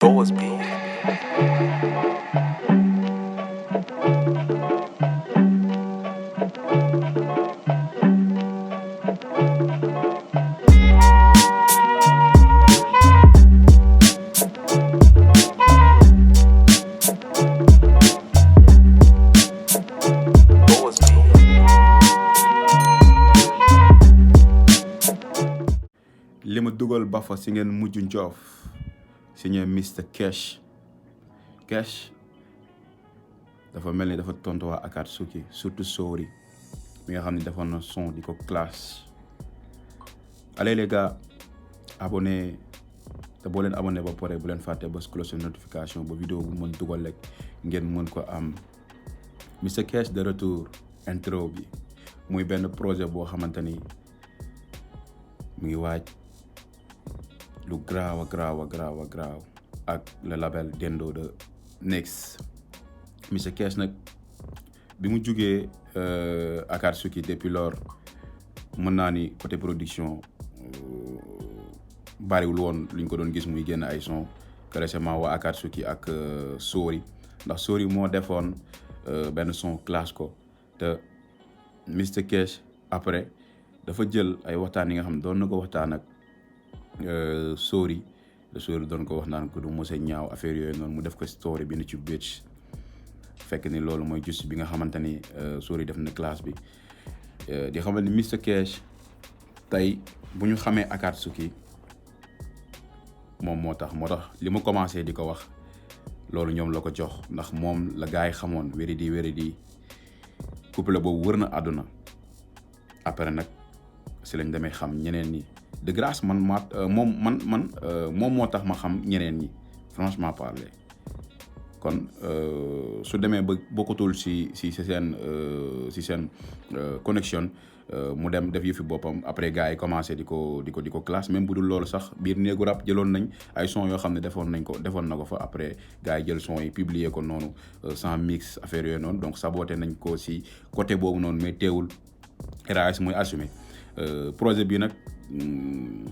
Boas bi Boas bi li ma dugal ba fa si ngeen mujj njoof signé Mr Cash dafa mel ni dafa tontu waa Akatsuki surtout Sori mi nga xam ne defoon na son di ko classe. Allez les gars, abonné te boo leen abonné ba pare bu leen fàtte ba cloche de notification ba vidéo bu mën dugal rek ngeen mën ko am. Mr Cash de retour intro bi muy benn projet boo xamante ni mu ngi waaj lu graaw ak le label Dendo de Next. Mr Cash nag bi mu jugee Akatsuki depuis lors mën naa ni côté production bariwul woon luñ ko doon gis muy génn ay son que récemment waa Akatsuki ak Sori ndax Sori moo defoon benn son classe ko te Mr Cash après dafa jël ay waxtaan yi nga xam ne doon na ko waxtaan ak Sori doon ko wax naan ko du mos a ñaaw affaire yooyu noonu mu def ko story bi ni ci bitch fekk ni loolu mooy juste bi nga xamante ni Sori def na classe bi di xamal ni Mr Cash tey bu ñu xamee Akatsuki moom moo tax li ma commencé di ko wax loolu ñoom la ko jox ndax moom la gars yi xamoon wéri di couple boobu wër na àdduna après nag si lañ demee xam ñeneen ñi de grâce moom moo tax ma xam ñeneen ñi franchement parler kon su demee ba bokkatul si seen connexion mu dem def yëfi boppam après gars yi commencé di ko classe même bu dul loolu sax biir néegu rap jëloon nañ ay son yoo xam ne defoon na ko fa après gars yi jël son yi publier ko noonu sans mix affaire yooyu noonu donc saboté nañ ko si côté boobu noonu mais teewul RAS muy assumé projet bi nag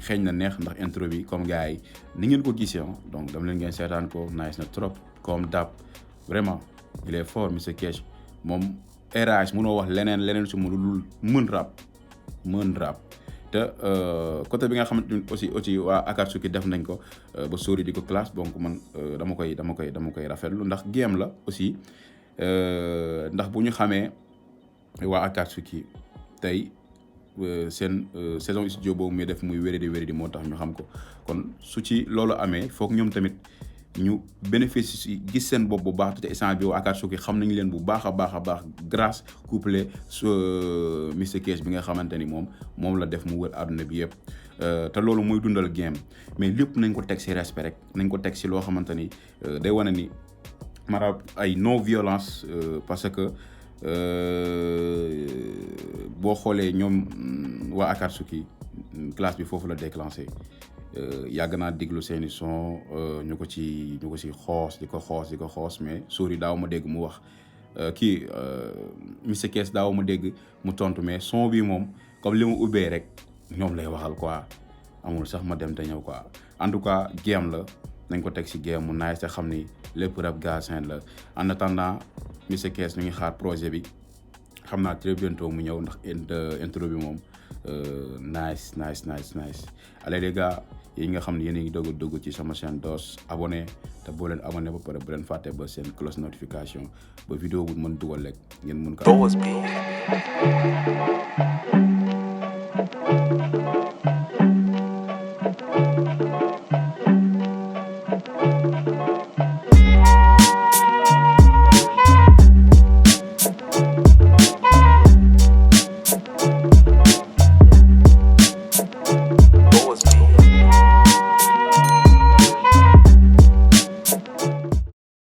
xeeñ na neex ndax intro bi comme gars yi ni ngeen ko gisee donc dama leen ngeen seetaan ko nice na trop comme dap vraiment il est fort Mr Cash moom RAS mënoo wax leneen su mu dul mën rap te côté bi nga xamante ni aussi waa Akatsuki def nañ ko ba Sori di ko classe donc man dama koy rafetlu ndax game la aussi ndax bu ñu xamee waa Akatsuki tey seen saison studio boobu muy def muy wéri di moo tax ñu xam ko kon su ci loolu amee foog ñoom tamit ñu bénéfice gis seen bopp bu baax te instant bi waa Akatsuki xam nañ leen bu baax a baax grâce couplé Mr Cash bi nga xamante ni moom la def mu wër àdduna bi yëpp te loolu muy dundal game mais lépp nañ ko teg si respect rek nañ ko teg si loo xamante ni day wane ni maanaam ay non violence parce que boo xoolee ñoom waa Akatsuki classe bi foofu la déclenché yàgg naa déglu seeni son ñu ko ci xoos di ko xoos mais Sori daaw ma dégg mu wax Mr Cash daaw ma dégg mu tontu mais son bi moom comme li mu ubbee rek ñoom lay waxal quoi amul sax ma dem te ñëw quoi en tout cas game la nañ ko teg si game mu nice te xam ni lépp rap gasin la en attendant Mr Cash ñu ngi xaar projet bi xam naa très bientôt mu ñëw ndax intro bi moom nice allez les gars yi nga xam ne yéen a ngi dugg ci sama chaîne DOS abonné te boo leen abonné ba pare bu leen fàtte ba seen cloche notification ba vidéo bu mën dugal rek ngeen mën ko Boas bi